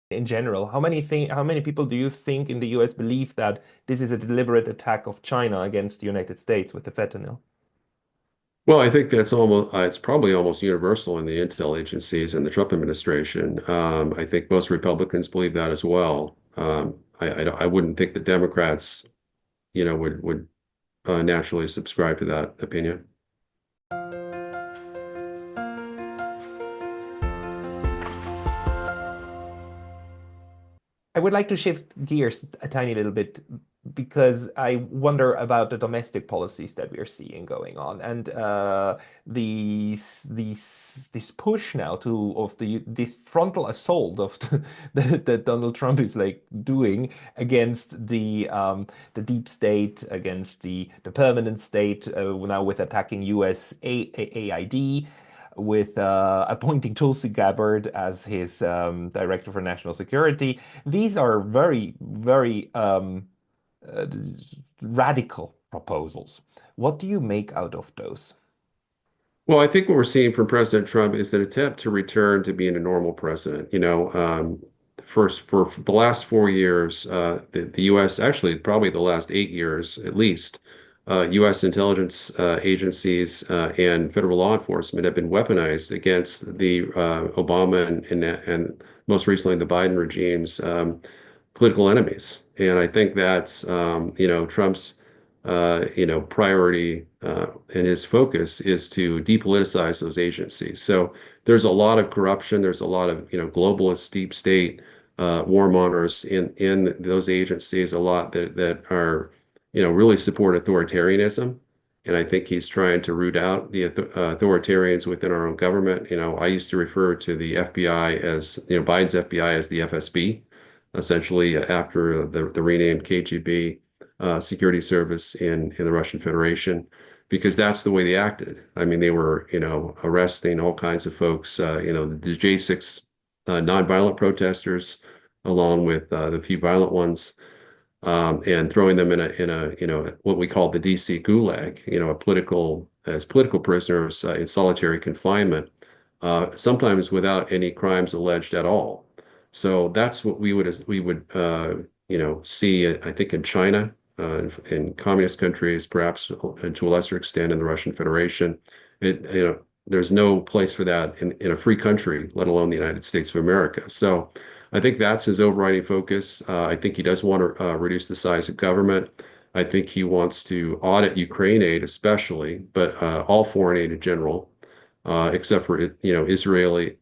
in general? How many people do you think in the US believe that this is a deliberate attack of China against the United States with the fentanyl? Well, I think that's almost it's probably almost universal in the intel agencies and the Trump administration. I think most Republicans believe that as well. I wouldn't think the Democrats, would naturally subscribe to that opinion. I would like to shift gears a tiny little bit because I wonder about the domestic policies that we are seeing going on, and this push now to of this frontal assault of that Donald Trump is like doing against the deep state, against the permanent state, now with attacking US AID, with appointing Tulsi Gabbard as his director for national security. These are very, very uh, radical proposals. What do you make out of those? Well, I think what we're seeing from President Trump is an attempt to return to being a normal president. First for the last 4 years, the U.S. actually probably the last 8 years at least, U.S. intelligence agencies and federal law enforcement have been weaponized against the Obama and most recently the Biden regime's political enemies. And I think that's Trump's priority and his focus is to depoliticize those agencies. So there's a lot of corruption. There's a lot of globalist deep state warmongers in those agencies. A lot that are really support authoritarianism. And I think he's trying to root out the authoritarians within our own government. I used to refer to the FBI as, Biden's FBI as the FSB, essentially after the renamed KGB security service in the Russian Federation, because that's the way they acted. I mean, they were, arresting all kinds of folks, the J6 nonviolent protesters, along with the few violent ones, and throwing them in a what we call the DC Gulag, as political prisoners in solitary confinement, sometimes without any crimes alleged at all. So that's what we would see, I think, in China, in communist countries, perhaps and to a lesser extent in the Russian Federation. There's no place for that in a free country, let alone the United States of America. So I think that's his overriding focus. I think he does want to reduce the size of government. I think he wants to audit Ukraine aid, especially, but all foreign aid in general, except for Israeli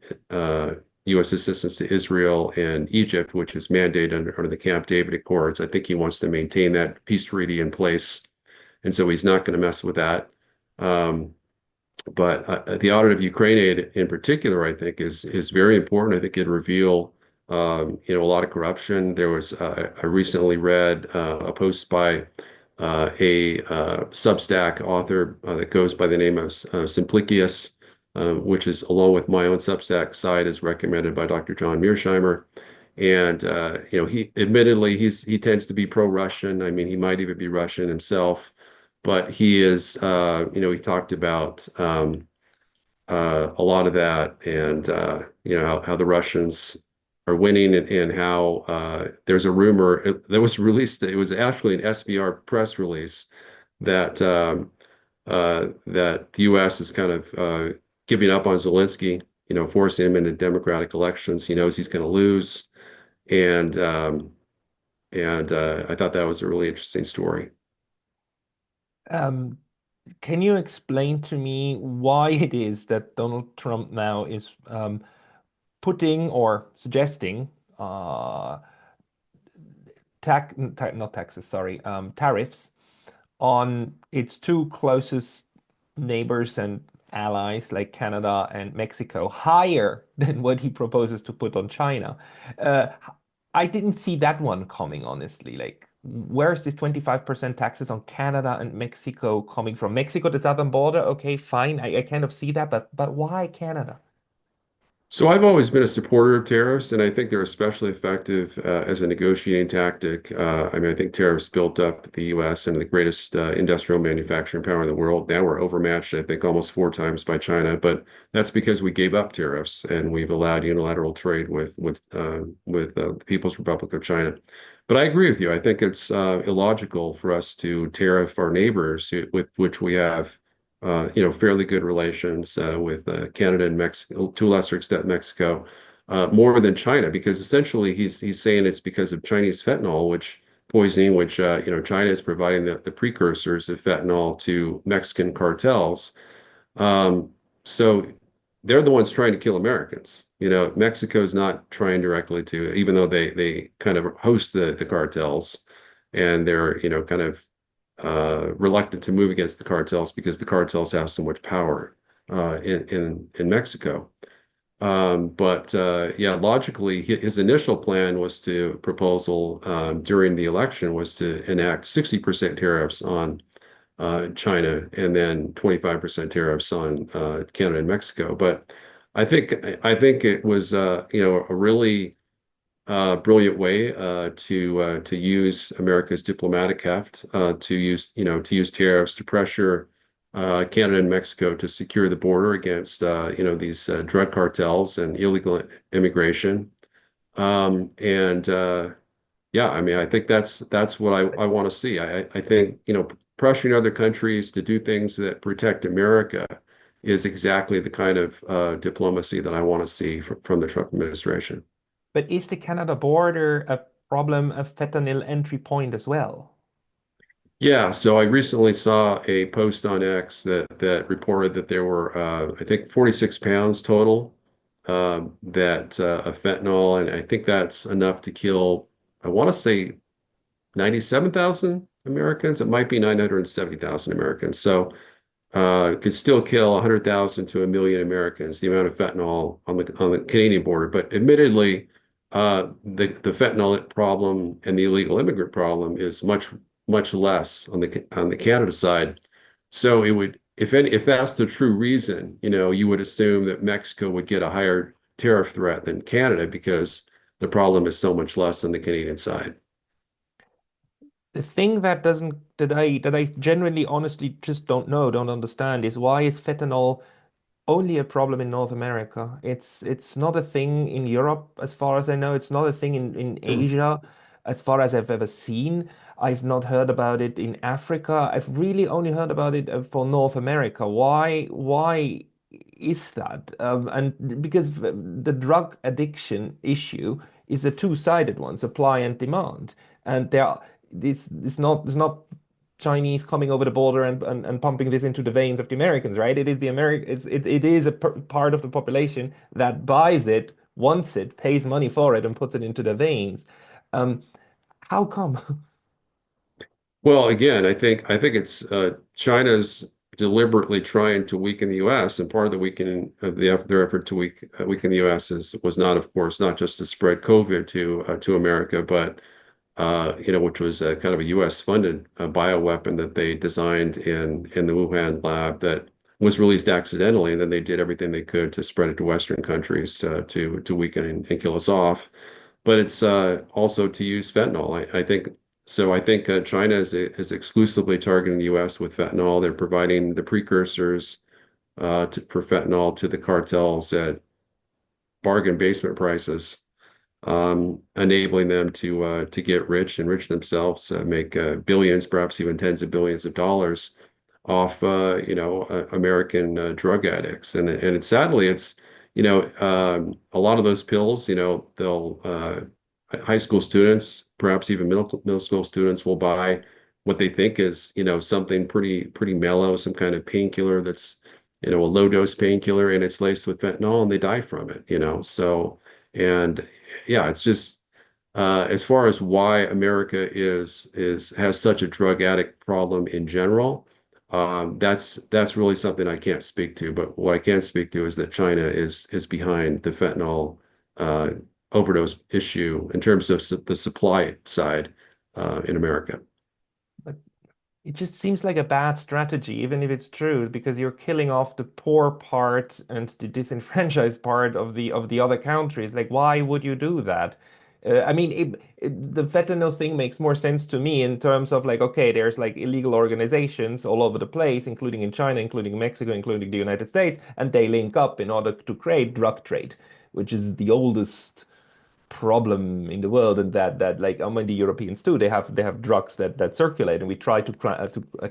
U.S. assistance to Israel and Egypt, which is mandated under the Camp David Accords. I think he wants to maintain that peace treaty in place, and so he's not going to mess with that. Um, but the audit of Ukraine aid in particular, I think, is very important. I think it reveal a lot of corruption. There was I recently read a post by a Substack author that goes by the name of Simplicius, which is along with my own Substack site is recommended by Dr. John Mearsheimer. And he admittedly he tends to be pro-Russian. I mean, he might even be Russian himself, but he is he talked about a lot of that, and how the Russians are winning, and how there's a rumor that was released. It was actually an SVR press release that that the U.S. is kind of giving up on Zelensky, forcing him into democratic elections. He knows he's going to lose, and I thought that was a really interesting story. Um, can you explain to me why it is that Donald Trump now is putting or suggesting not taxes, sorry, tariffs on its two closest neighbors and allies like Canada and Mexico higher than what he proposes to put on China? Uh, I didn't see that one coming, honestly. Like, where's this 25% taxes on Canada and Mexico coming from? Mexico, the southern border, okay, fine. I kind of see that, but why Canada? So I've always been a supporter of tariffs, and I think they're especially effective as a negotiating tactic. I mean, I think tariffs built up the U.S. and the greatest industrial manufacturing power in the world. Now we're overmatched, I think, almost 4 times by China, but that's because we gave up tariffs and we've allowed unilateral trade with the People's Republic of China. But I agree with you. I think it's illogical for us to tariff our neighbors with which we have fairly good relations with Canada and Mexico, to a lesser extent Mexico, more than China, because essentially he's saying it's because of Chinese fentanyl, which poisoning, which China is providing the precursors of fentanyl to Mexican cartels. Um, so they're the ones trying to kill Americans. Mexico's not trying directly to, even though they kind of host the cartels, and they're kind of reluctant to move against the cartels because the cartels have so much power in Mexico. But yeah, logically, his initial plan was to proposal during the election was to enact 60% tariffs on China and then 25% tariffs on Canada and Mexico. But I think it was a really brilliant way to use America's diplomatic heft to use tariffs to pressure Canada and Mexico to secure the border against these drug cartels and illegal immigration. And Yeah, I mean, I think that's what I want to see. I think pressuring other countries to do things that protect America is exactly the kind of diplomacy that I want to see from the Trump administration. But is the Canada border a problem, a fentanyl entry point as well? Yeah, so I recently saw a post on X that reported that there were I think 46 pounds total that of fentanyl, and I think that's enough to kill. I want to say 97,000 Americans. It might be 970,000 Americans. So could still kill 100,000 to 1 million Americans, the amount of fentanyl on the Canadian border. But admittedly, the fentanyl problem and the illegal immigrant problem is much less on the Canada side. So it would, if that's the true reason, you would assume that Mexico would get a higher tariff threat than Canada because the problem is so much less on the Canadian side. The thing that doesn't that I genuinely honestly just don't understand is why is fentanyl only a problem in North America. It's not a thing in Europe, as far as I know. It's not a thing in Asia, as far as I've ever seen. I've not heard about it in Africa. I've really only heard about it for North America. Why is that? And because the drug addiction issue is a two-sided one, supply and demand. And it's not Chinese coming over the border and pumping this into the veins of the Americans, right? It is the it is a part of the population that buys it, wants it, pays money for it, and puts it into their veins. Um, how come? Well, again, I think it's China's deliberately trying to weaken the U.S. and part of the weakening of their effort to weaken the U.S. was not, of course, not just to spread COVID to America, but which was kind of a U.S. funded bioweapon that they designed in the Wuhan lab that was released accidentally, and then they did everything they could to spread it to Western countries to weaken and kill us off. But it's also to use fentanyl. I think so. I think China is exclusively targeting the U.S. with fentanyl. They're providing the precursors for fentanyl to the cartels at bargain basement prices, enabling them to get rich, enrich themselves, make billions, perhaps even tens of billions of dollars off American drug addicts. And it's sadly it's a lot of those pills, they'll high school students, perhaps even middle school students will buy what they think is something pretty mellow, some kind of painkiller that's a low dose painkiller, and it's laced with fentanyl, and they die from it. So and yeah, it's just as far as why America has such a drug addict problem in general, that's really something I can't speak to. But what I can speak to is that China is behind the fentanyl uh, overdose issue in terms of the supply side in America. But It just seems like a bad strategy, even if it's true, because you're killing off the poor part and the disenfranchised part of the other countries. Like, why would you do that? I mean, the fentanyl thing makes more sense to me in terms of like, okay, there's like illegal organizations all over the place, including in China, including Mexico, including the United States, and they link up in order to create drug trade, which is the oldest problem in the world, and that like I mean the Europeans too, they have drugs that circulate, and we try to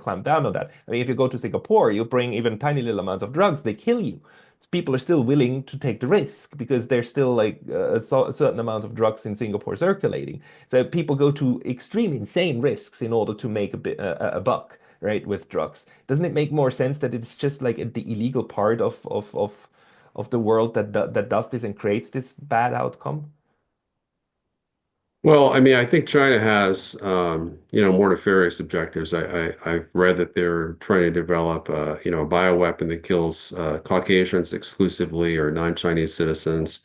clamp down on that. I mean, if you go to Singapore, you bring even tiny little amounts of drugs, they kill you. People are still willing to take the risk because there's still like a certain amount of drugs in Singapore circulating. So people go to extreme insane risks in order to make a buck, right, with drugs. Doesn't it make more sense that it's just like the illegal part of the world that does this and creates this bad outcome? Well, I mean, I think China has, more nefarious objectives. I've read that they're trying to develop, a bioweapon that kills Caucasians exclusively or non-Chinese citizens.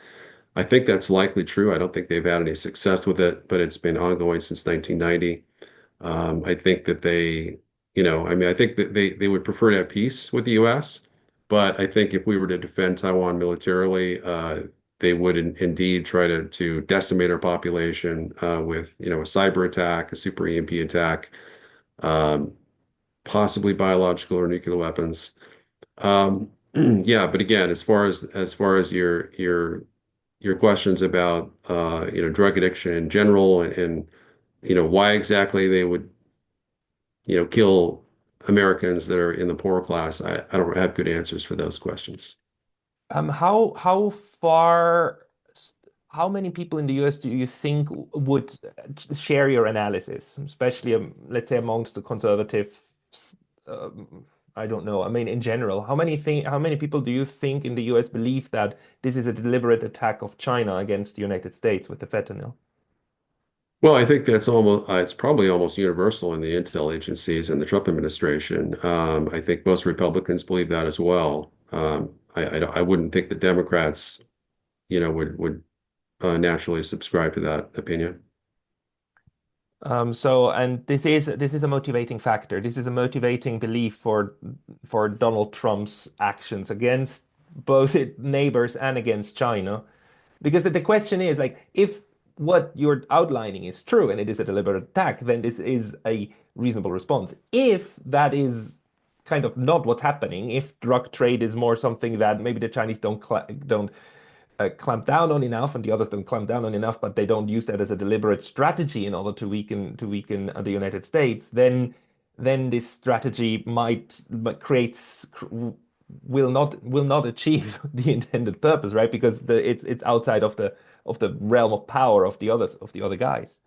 I think that's likely true. I don't think they've had any success with it, but it's been ongoing since 1990. I think that I think that they would prefer to have peace with the U.S., but I think if we were to defend Taiwan militarily, they would indeed try to decimate our population with, a cyber attack, a super EMP attack, um, possibly biological or nuclear weapons. Yeah, but again, as far as your questions about drug addiction in general and why exactly they would kill Americans that are in the poor class, I don't have good answers for those questions. How far, how many people in the US do you think would share your analysis, especially let's say amongst the conservatives? I don't know. I mean, in general, how many people do you think in the US believe that this is a deliberate attack of China against the United States with the fentanyl? Well, I think it's probably almost universal in the intel agencies and the Trump administration. I think most Republicans believe that as well. I wouldn't think the Democrats, would naturally subscribe to that opinion. And this is a motivating factor. This is a motivating belief for Donald Trump's actions against both its neighbors and against China. Because the question is like, if what you're outlining is true and it is a deliberate attack, then this is a reasonable response. If that is kind of not what's happening, if drug trade is more something that maybe the Chinese don't clamp down on enough, and the others don't clamp down on enough, but they don't use that as a deliberate strategy in order to weaken the United States, then this strategy might creates will not achieve the intended purpose, right? Because it's outside of the realm of power of the other guys.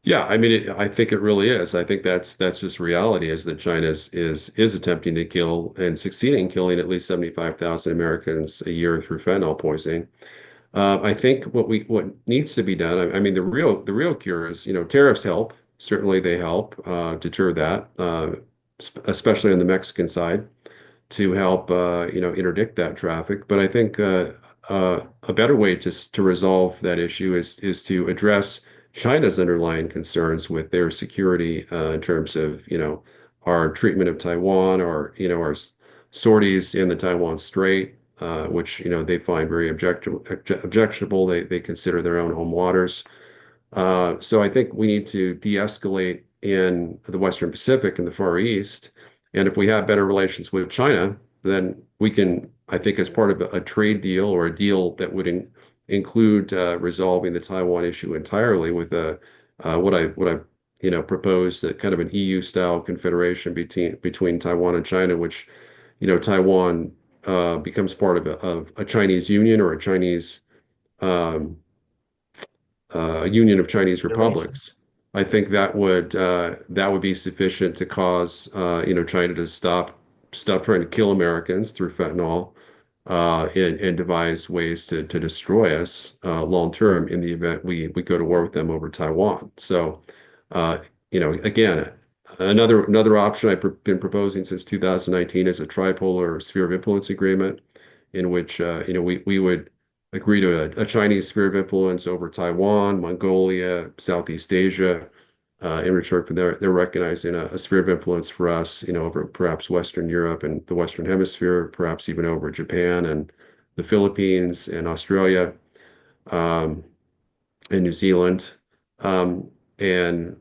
Yeah, I mean, I think it really is. I think that's just reality is that China is attempting to kill and succeeding in killing at least 75,000 Americans a year through fentanyl poisoning. I think what needs to be done. I mean, the real cure is tariffs help. Certainly, they help deter that, especially on the Mexican side to help interdict that traffic. But I think a better way to resolve that issue is to address China's underlying concerns with their security in terms of our treatment of Taiwan or our sorties in the Taiwan Strait, which they find very objectionable. They consider their own home waters. So I think we need to de-escalate in the Western Pacific and the Far East. And if we have better relations with China, then we can, I think, as part of a trade deal or a deal that would include resolving the Taiwan issue entirely with what I proposed, that kind of an EU-style confederation between Taiwan and China, which Taiwan becomes part of a Chinese union or a Chinese um, union of Chinese Federation. republics. I think that would be sufficient to cause China to stop trying to kill Americans through fentanyl and devise ways to destroy us long term in the event we go to war with them over Taiwan. So uh, again, another option I've been proposing since 2019 is a tripolar sphere of influence agreement in which we would agree to a Chinese sphere of influence over Taiwan, Mongolia, Southeast Asia, in return for they're recognizing a sphere of influence for us, over perhaps Western Europe and the Western Hemisphere, perhaps even over Japan and the Philippines and Australia, um, and New Zealand, um, and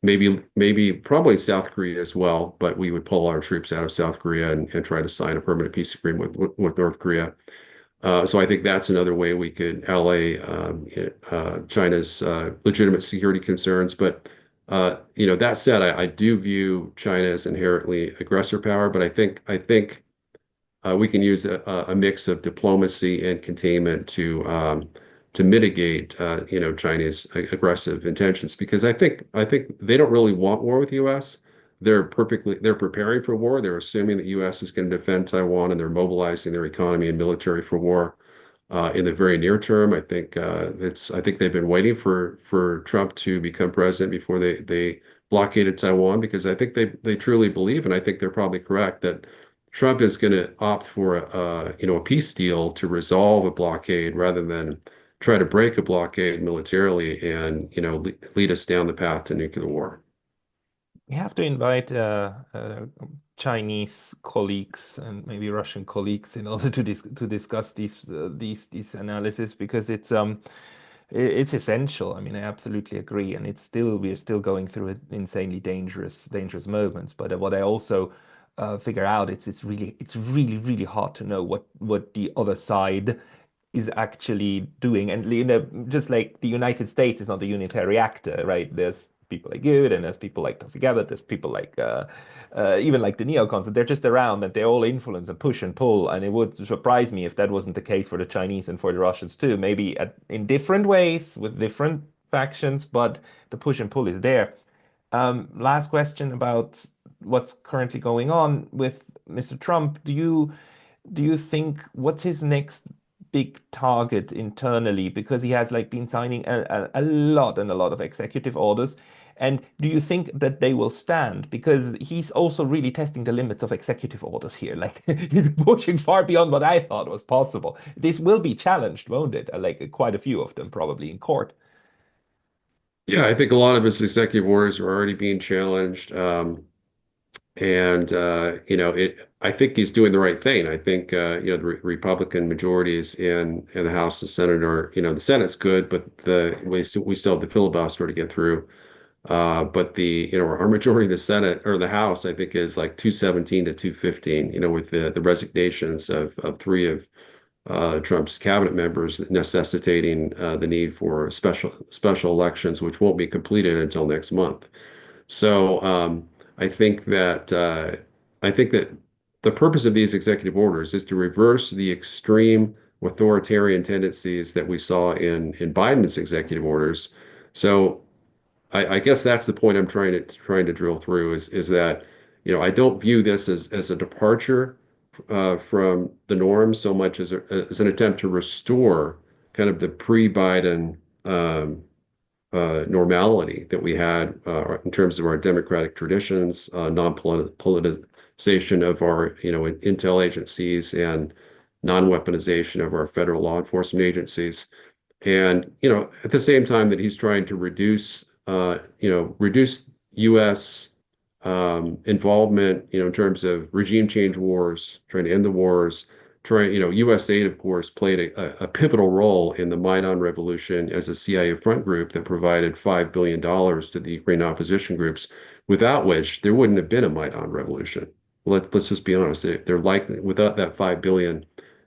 maybe probably South Korea as well. But we would pull our troops out of South Korea and try to sign a permanent peace agreement with North Korea. So I think that's another way we could allay China's legitimate security concerns. But that said, I do view China as inherently aggressor power. But I think we can use a mix of diplomacy and containment to mitigate Chinese aggressive intentions because I think they don't really want war with the U.S. They're preparing for war. They're assuming that U.S. is going to defend Taiwan and they're mobilizing their economy and military for war in the very near term. I think they've been waiting for Trump to become president before they blockaded Taiwan because I think they truly believe, and I think they're probably correct, that Trump is going to opt for a peace deal to resolve a blockade rather than try to break a blockade militarily and lead us down the path to nuclear war. We have to invite Chinese colleagues and maybe Russian colleagues in order to discuss these analysis because it's essential. I mean, I absolutely agree, and we're still going through insanely dangerous moments. But what I also figure out it's really hard to know what the other side is actually doing. And just like the United States is not a unitary actor, right? There's people like you, and there's people like Tulsi Gabbard, there's people like even like the neocons, and they're just around and they all influence and push and pull. And it would surprise me if that wasn't the case for the Chinese and for the Russians too. Maybe in different ways with different factions, but the push and pull is there. Last question about what's currently going on with Mr. Trump. Do you think what's his next big target internally? Because he has like been signing a lot and a lot of executive orders. And do you think that they will stand? Because he's also really testing the limits of executive orders here. Like he's pushing far beyond what I thought was possible. This will be challenged, won't it? Like quite a few of them probably in court. Yeah, I think a lot of his executive orders are already being challenged. And I think he's doing the right thing. I think the Republican majorities in the House and Senate the Senate's good, but we still have the filibuster to get through. But our majority in the Senate or the House, I think, is like 217 to 215. With the resignations of three of Trump's cabinet members, necessitating the need for special elections, which won't be completed until next month. So I think that the purpose of these executive orders is to reverse the extreme authoritarian tendencies that we saw in Biden's executive orders. So I guess that's the point I'm trying to drill through is that I don't view this as a departure from the norm so much as an attempt to restore kind of the pre-Biden normality that we had in terms of our democratic traditions, non-politicization of our, intel agencies and non-weaponization of our federal law enforcement agencies. And, at the same time that he's trying to reduce U.S. Involvement, in terms of regime change wars, trying to end the wars, U.S. aid, of course, played a pivotal role in the Maidan Revolution as a CIA front group that provided $5 billion to the Ukrainian opposition groups, without which there wouldn't have been a Maidan Revolution. Let's just be honest. They're likely, without that 5 billion,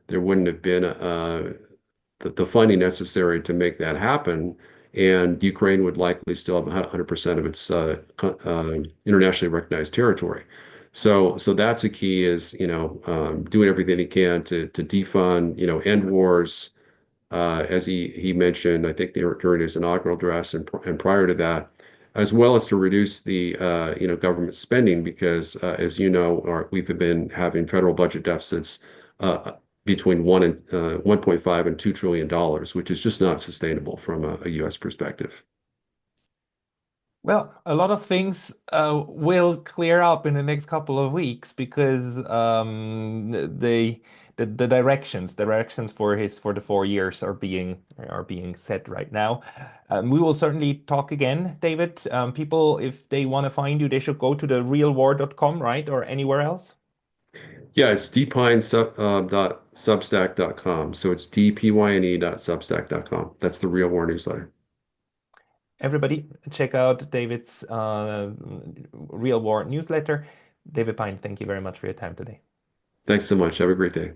there wouldn't have been the funding necessary to make that happen. And Ukraine would likely still have 100% of its internationally recognized territory. So that's a key is, doing everything he can to defund, end wars, as he mentioned, I think during his inaugural address and prior to that, as well as to reduce the government spending because, as you know, we've been having federal budget deficits between 1.5 and $2 trillion, which is just not sustainable from a U.S. perspective. Well, a lot of things will clear up in the next couple of weeks because the the directions for the 4 years are being set right now. We will certainly talk again, David. People, if they want to find you, they should go to the realwar.com, right? Or anywhere else. Yeah, it's dpyne.substack.com. So it's dpyne.substack.com. That's the Real War newsletter. Everybody, check out David's Real War newsletter. David Pyne, thank you very much for your time today. Thanks so much. Have a great day.